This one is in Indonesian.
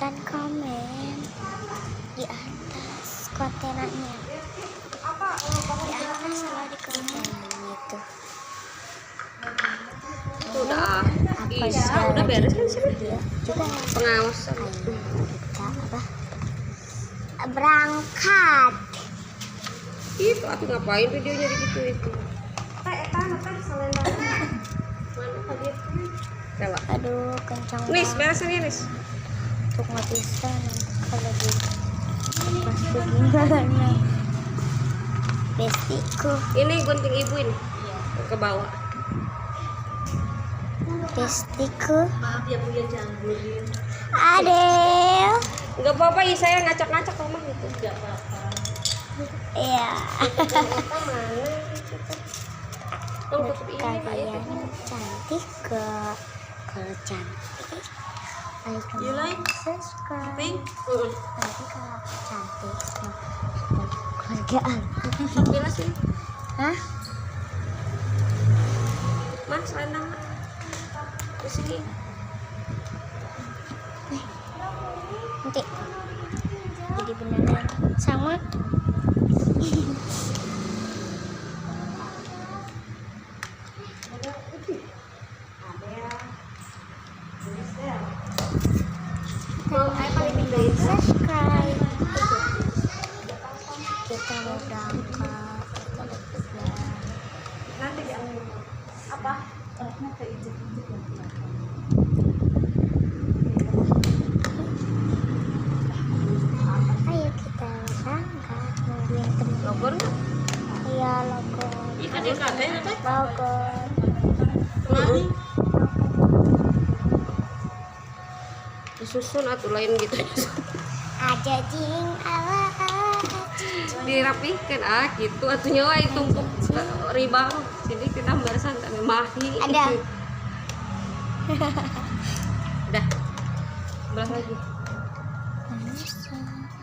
silahkan komen di atas kontenannya, di atas kalau di konten itu. Udah Apa udah beres kan sih dia juga pengawas. kita berangkat. Itu aku ngapain videonya gitu itu. Mana tadi? Coba. Aduh kencang Nis, banget beres ini Nis. untuk nggak bisa nanti kalau di pasti gimana bestiku. Ini gunting ibu ini. Ke bawah. Bestiku Maaf ya Bu ya jangguin. Adel. Enggak apa-apa ya, saya ngacak-ngacak rumah gitu. Enggak apa-apa. Iya. Apa mana gitu. Oh, tutup ini Pak ya. Kalian cantik kok. Kalau cantik You like? subscribe. Pink? Nanti kalau aku cantik sama keluarga aku. Bila sini. Hah? Mas, selendang. Di sini. Nanti jadi beneran sama. Subscribe. Kita mau berangkat. Kita deg-degan. Nanti ya. Apa? Ayo kita berangkat. Nungguin temen. Logor enggak? Iya logo. Ikan yang katanya apa? Logo. Disusun atau lain gitu. Ada jing ala Dirapikan gitu atuh nyawa itu tumpuk ribang jadi kita barisan kami mahi. Ada. Udah. Belah lagi. manusia.